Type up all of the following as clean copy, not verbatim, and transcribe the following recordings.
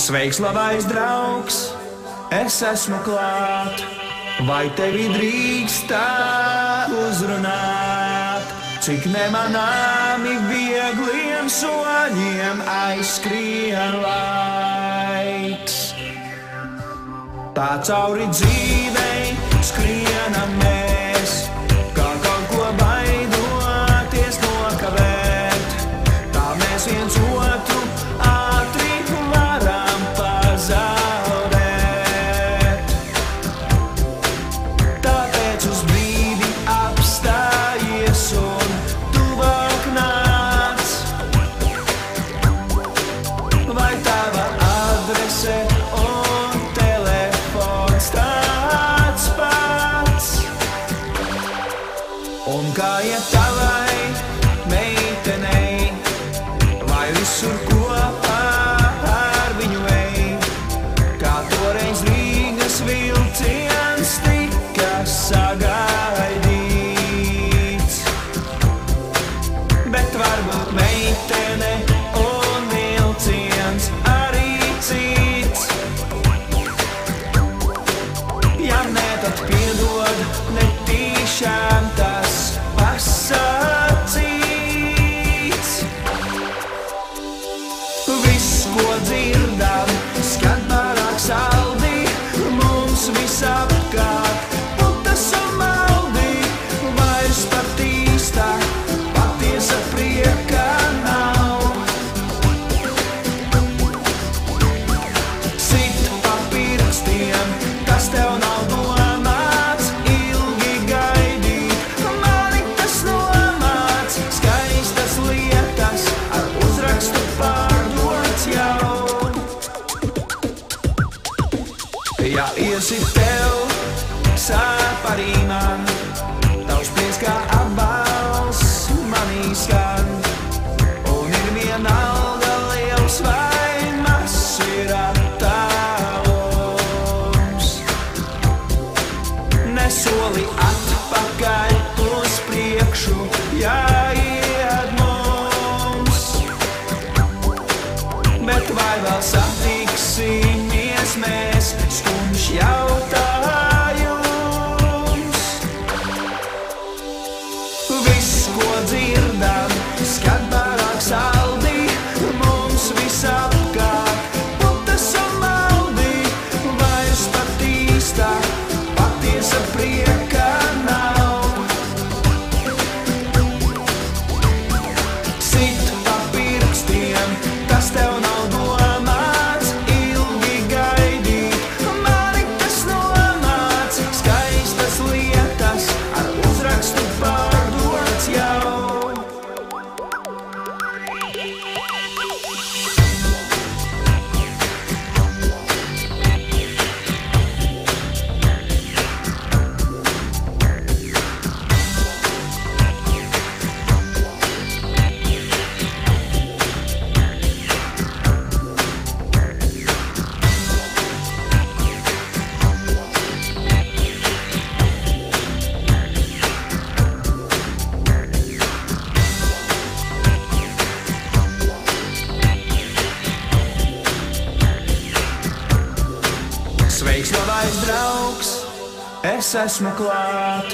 Sveiks, labais draugs, es esmu klāt, vai tevi drīkst tā uzrunāt? Cik nemanāmi viegliem soļiem aizskrien laiks. Tā cauri dzīvei skrienam mēs, kā kaut ko baidoties nokavēt. Tā mēs viens otru ātri varam pazaudēt. Tāpēc uz brīdi apstājies un tuvāk nāc. Vai tava adrese un telefons tāds pats? Un kā iet tavai meitenei, vai visur kopā ar viņu ej? Kā toreiz Rīgas vilciens tika sagaidīts. Bet varbūt meitene un vilciens arī cits. Ja ne, tad piedod, netīšām tas pasacīts. Viss, ko dzirdam, skan pārāk saldi, mums visapkārt putas un maldi. Vairs pat īstā, patiesa prieka nav. Sit pa pirkstiem, tas tev nav domāts, ilgi gaidīt, mani tas nomāc. Skaistas lietas ar uzrakstu pārdots jau. Ja iesi tev, sāp arī man, tavs prieks kā atbalsts manī skan. Un ir vienalga liels vai mazs ir attālums. Ne soli atpakaļ, uz priekšu jāiet mums. Bet vai vēl satiksimies mēs, skumjš jautājums. Viss, ko dzirdam, skan pārāk saldi, mums visapkārt putas un maldi. Vairs pat īstā, patiesa prieka nav. Sit pa pirkstiem, tas tev nav domāts, ilgi gaidīt, mani tas nomāc. Skaistas lietas ar uzrakstu pārdots jau. Sveiks, labais draugs, es esmu klāt,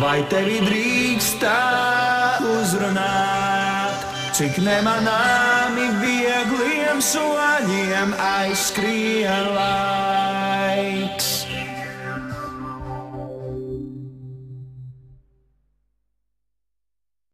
vai tevi drīkst tā uzrunāt? Cik nemanāmi viegliem soļiem aizskrien laiks.